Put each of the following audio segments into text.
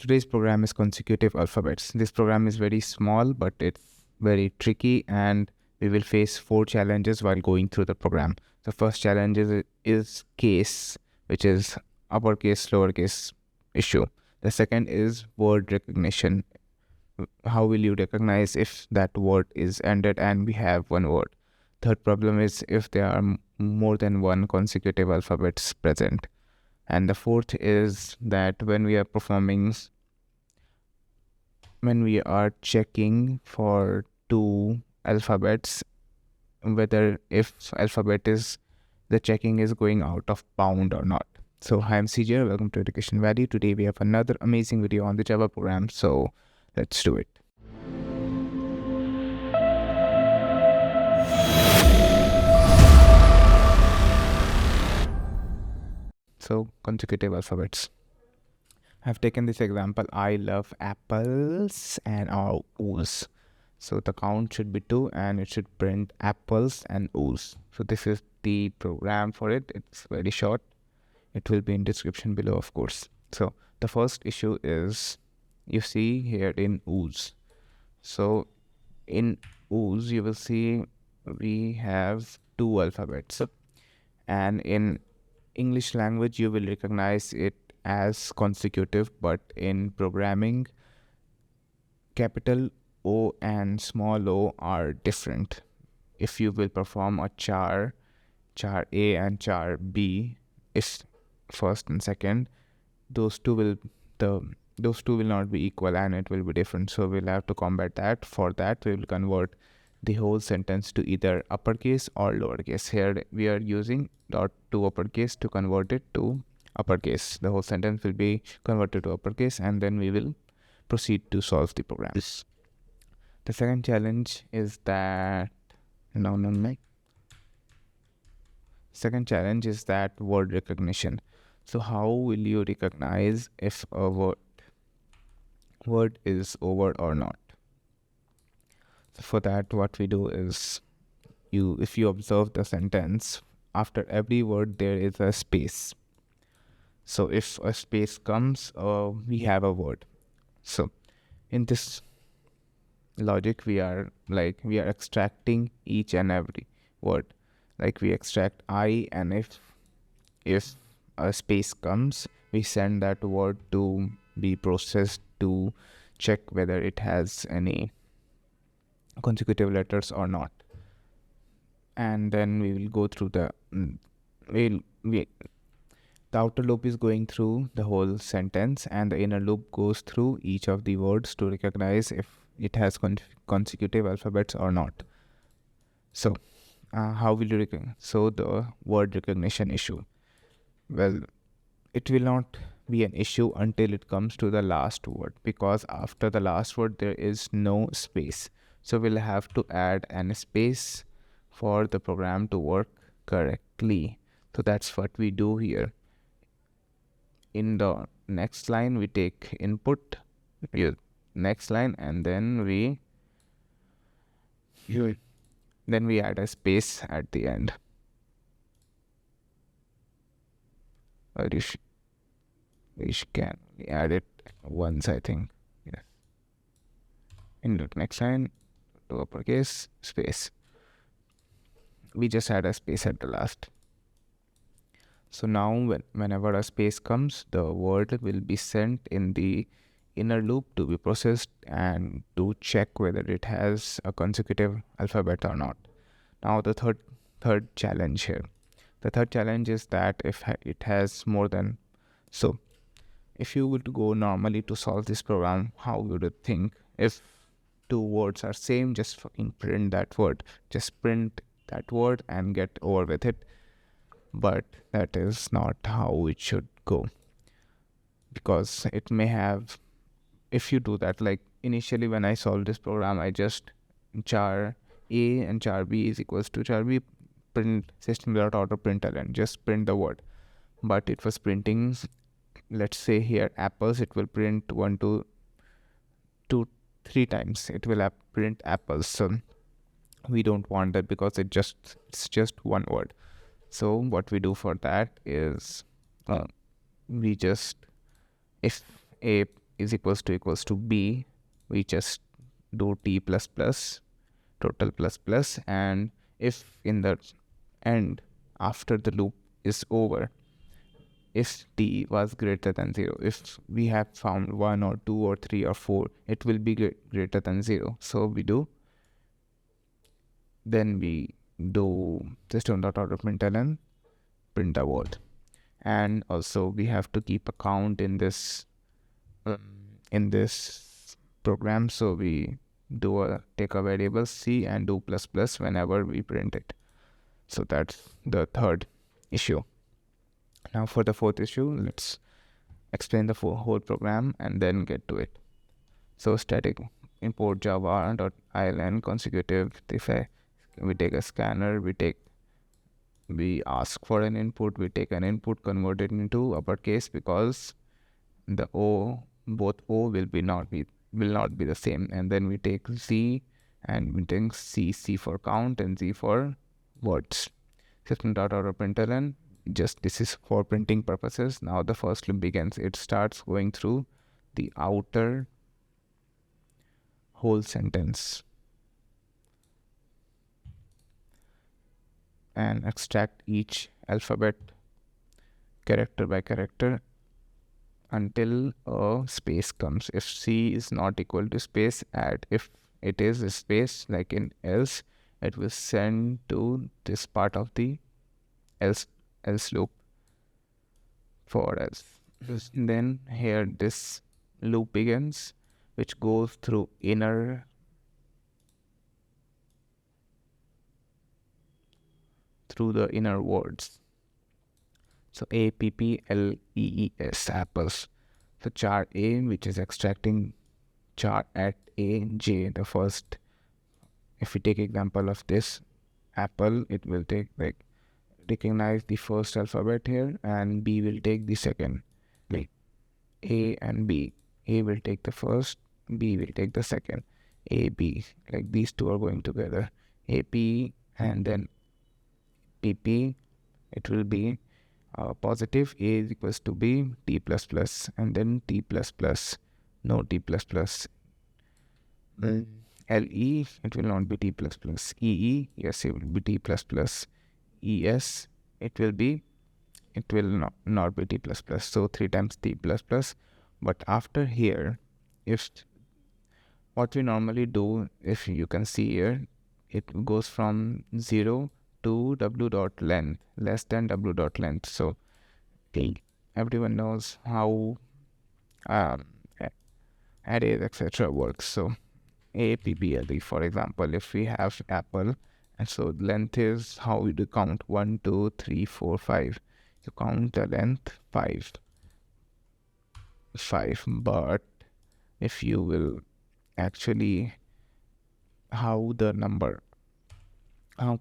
Today's program is consecutive alphabets. This program is very small, but it's very tricky, and we will face 4 challenges while going through the program. The first challenge is case, which is uppercase, lowercase issue. The second is word recognition. How will you recognize if that word is ended and we have one word? Third problem is if there are more than one consecutive alphabets present. And the fourth is that when we are checking for 2 alphabets, whether if the checking is going out of bound or not. So hi, I'm CJ, welcome to Education Valley. Today we have another amazing video on the Java program, so let's do it. So consecutive alphabets. I've taken this example, I love apples and owls. So the count should be 2 and it should print apples and owls. So this is the program for it. It's very short. It will be in description below, of course. So the first issue is, you see here in owls. So in owls, you will see we have 2 alphabets. And in English language, you will recognize it as consecutive, but in programming, capital O and small o are different. If you will perform a char A and char B is first and second, those two will not be equal and it will be different. So we'll have to combat that. For that, we will convert the whole sentence to either uppercase or lowercase. Here we are using dot to uppercase to convert it to uppercase. The whole sentence will be converted to uppercase, and then we will proceed to solve the program. The second challenge is that second challenge is that word recognition. So how will you recognize if a word is over or not? So for that, what we do is, if you observe the sentence, after every word there is a space. So if a space comes, we have a word. So in this logic, we are extracting each and every word. Like we extract I, and if a space comes, we send that word to be processed to check whether it has any consecutive letters or not. And then we will go through the outer loop is going through the whole sentence, and the inner loop goes through each of the words to recognize if it has consecutive alphabets or not. So how will you recognize? So the word recognition issue, well, it will not be an issue until it comes to the last word, because after the last word there is no space. So we'll have to add an space for the program to work correctly. So that's what we do here. In the next line, we take input, next line, and then we add a space at the end. We can add it once, I think. Yes. In the next line, to uppercase, space. We just add a space at the last. So now whenever a space comes, the word will be sent in the inner loop to be processed and to check whether it has a consecutive alphabet or not. Now the third challenge here. The third challenge is that if it has more than, so if you would go normally to solve this program, how would you think? If 2 words are same, just fucking print that word. Just print that word and get over with it. But that is not how it should go, because it may have, if you do that, like initially when I solved this program, I just char A and char B is equals to char B, print system.out.println, just print the word. But it was printing, let's say here apples, it will print 1, 2, 3 times. It will print apples. So we don't want that, because it's just one word. So what we do for that is, if a is equals to b, we just do t plus plus, total plus plus, and if in the end, after the loop is over, if t was greater than 0, if we have found 1 or 2 or 3 or 4, it will be greater than 0. So then we do system.out.println, print the word. And also we have to keep a count in this program, so we take a variable c and do plus plus whenever we print it. So that's the third issue. Now for the fourth issue, let's explain the whole program and then get to it. So static import java.iln consecutive. If we take a scanner, we ask for an input, we take an input, convert it into uppercase, because the both O will not be the same. And then we take Z and we take C for count and Z for words. System.out.println, just this is for printing purposes. Now the first loop begins. It starts going through the outer whole sentence and extract each alphabet character by character until a space comes. If C is not equal to space, add. If it is a space, like in else, it will send to this part of the else loop for else. Then here this loop begins, which goes through the inner words. So applees, apples. So char A, which is extracting char at A, J, the first. If we take example of this apple, it will take recognize the first alphabet here, and B will take the second. Like A and B. A will take the first, B will take the second. A, B. Like these two are going together. AP and then PP. It will be positive. A is equals to B, T plus plus, and then T plus plus. No T plus plus. LE, it will not be T plus plus. EE, yes, it will be T plus plus. ES, it will not be T plus plus. So 3 times T plus plus. But after here, if what we normally do, if you can see here, it goes from 0 to w dot length, less than w dot length. So everyone knows how arrays etc. works. So APPLE, for example, if we have apple, and so length is how we do count 1, 2, 3, 4, 5. You count the length 5. But if you will actually how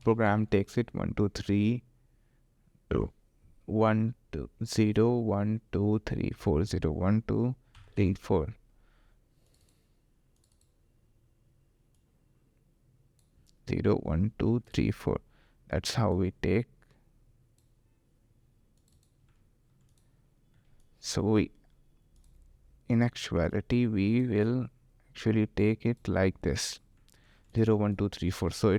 program takes it 1, 2, 3, 1, 2, 0, 1, 2, 3, 4, 0, 1, 2, 3, 4. 0, 1, 2, 3, 4. That's how we take. So in actuality, we will actually take it like this: 0, 1, 2, 3, 4. So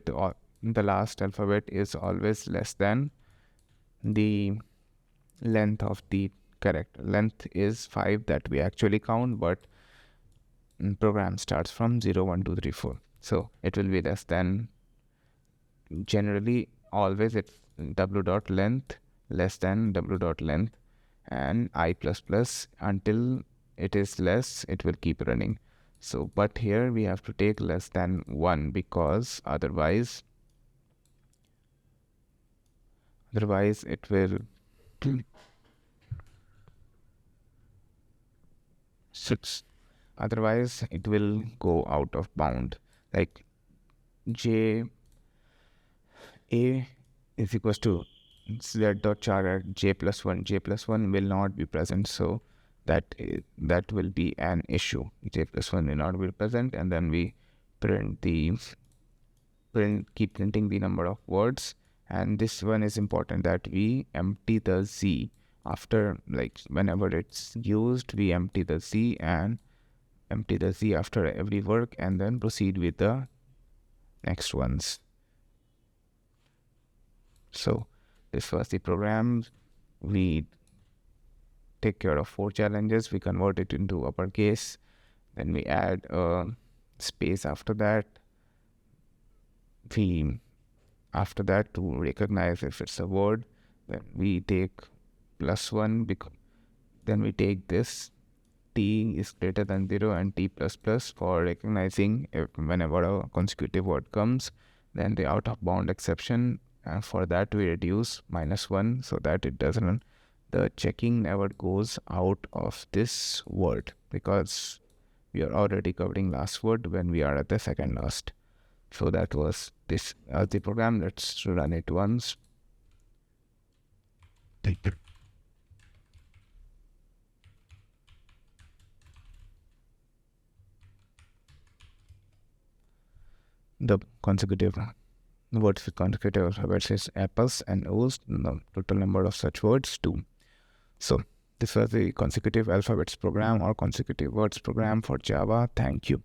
the last alphabet is always less than the length of the character. Length is 5 that we actually count, but program starts from 0, 1, 2, 3, 4. So it will be less than, generally always it's w dot length less than w dot length, and I plus plus until it is less, it will keep running. So but here we have to take less than 1, because otherwise it will otherwise it will go out of bound. Like J A is equals to z dot char at j plus 1. J plus 1 will not be present, so that will be an issue. J plus 1 will not be present, and then we keep printing the number of words. And this one is important, that we empty the Z after, like, whenever it's used, we empty the Z and empty the Z after every work, and then proceed with the next ones. So this was the program. We take care of 4 challenges. We convert it into uppercase. Then we add a space after that. After that, to recognize if it's a word, then we take +1, then we take this t is greater than 0 and t++ for recognizing if whenever a consecutive word comes, then the out of bound exception, and for that we reduce -1 so that it doesn't, the checking never goes out of this word, because we are already covering last word when we are at the second last. So that was this as the program. Let's run it once. The consecutive words with consecutive alphabets is apples and O's. The total number of such words 2. So this was the consecutive alphabets program or consecutive words program for Java. Thank you.